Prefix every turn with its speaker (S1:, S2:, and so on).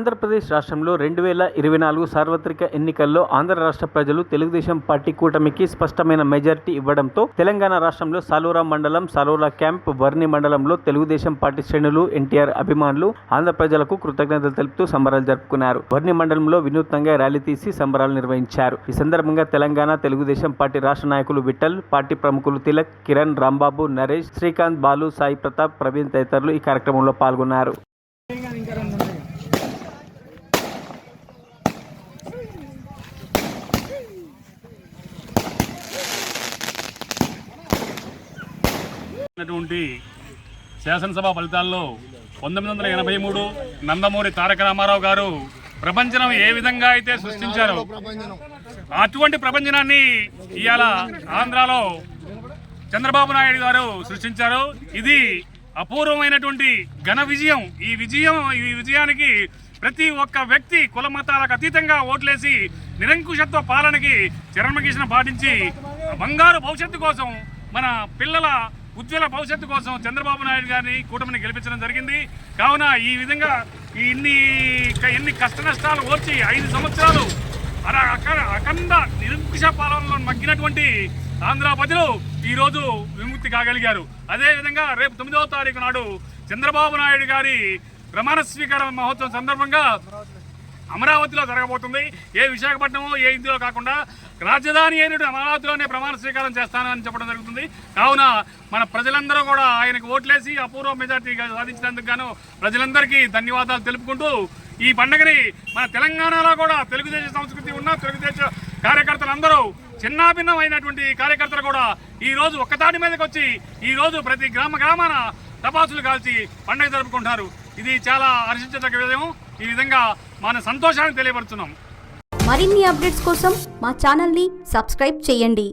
S1: ఆంధ్రప్రదేశ్ రాష్ట్రంలో 2024 సార్వత్రిక ఎన్నికల్లో ఆంధ్ర రాష్ట్ర ప్రజలు తెలుగుదేశం పార్టీ కూటమికి స్పష్టమైన మెజారిటీ ఇవ్వడంతో తెలంగాణ రాష్ట్రంలో సాలూరా మండలం, సాలూరా క్యాంప్, వర్ని మండలంలో తెలుగుదేశం పార్టీ శ్రేణులు, ఎన్టీఆర్ అభిమానులు ఆంధ్ర ప్రజలకు కృతజ్ఞతలు తెలుపుతూ సంబరాలు జరుపుకున్నారు. వర్ని మండలంలో వినూత్నంగా ర్యాలీ తీసి సంబరాలు నిర్వహించారు. ఈ సందర్భంగా తెలంగాణ తెలుగుదేశం పార్టీ రాష్ట్ర నాయకులు విఠల్, పార్టీ ప్రముఖులు తిలక్, కిరణ్, రాంబాబు, నరేష్, శ్రీకాంత్, బాలు, సాయి ప్రతాప్, ప్రవీణ్ తదితరులు ఈ కార్యక్రమంలో పాల్గొన్నారు.
S2: శాసనసభ ఫలితాల్లో 1983 నందమూరి తారక రామారావు గారు ప్రపంచం ఏ విధంగా అయితే సృష్టించారో అటువంటి ప్రపంచాన్ని ఇవాళ ఆంధ్రాలో చంద్రబాబు నాయుడు గారు సృష్టించారు. ఇది అపూర్వమైనటువంటి ఘన విజయం. ఈ విజయానికి ప్రతి ఒక్క వ్యక్తి కుల మతాలకు అతీతంగా ఓట్లేసి నిరంకుశత్వ పాలనకి చరమగీసిన పాటించి బంగారు భవిష్యత్తు కోసం, మన పిల్లల ఉజ్వల భవిష్యత్తు కోసం చంద్రబాబు నాయుడు గారిని కూటమిని గెలిపించడం జరిగింది. కావున ఈ విధంగా ఎన్ని కష్ట నష్టాలు ఓర్చి 5 సంవత్సరాలు అఖండ నిరంకుశ పాలనలో మగ్గినటువంటి ఆంధ్ర ప్రజలు ఈరోజు విముక్తి కాగలిగారు. అదేవిధంగా రేపు 9వ తారీఖు నాడు చంద్రబాబు నాయుడు గారి ప్రమాణ స్వీకార మహోత్సవం సందర్భంగా అమరావతిలో జరగబోతుంది. ఏ విశాఖపట్నమో ఏ ఇందులో కాకుండా రాజధాని అయినటువంటి అమరావతిలోనే ప్రమాణ స్వీకారం చేస్తానని చెప్పడం జరుగుతుంది. కావున మన ప్రజలందరూ కూడా ఆయనకు ఓట్లేసి అపూర్వ మెజార్టీ సాధించినందుకు గాను ప్రజలందరికీ ధన్యవాదాలు తెలుపుకుంటూ ఈ పండుగని మన తెలంగాణలో కూడా తెలుగుదేశం సంస్కృతి ఉన్న తెలుగుదేశం కార్యకర్తలందరూ చిన్నాభిన్నమైనటువంటి కార్యకర్తలు కూడా ఈరోజు ఒక్కతాటి మీదకి వచ్చి ఈరోజు ప్రతి గ్రామాన టపాసులు కాల్చి పండుగ జరుపుకుంటున్నారు. ఇది చాలా హర్షించదగ్గ విషయం. ఈ విధంగా మన సంతోషాన్ని తెలియపరుస్తున్నాం.
S3: మరిన్ని అప్డేట్స్ కోసం మా ఛానల్ని సబ్స్క్రైబ్ చేయండి.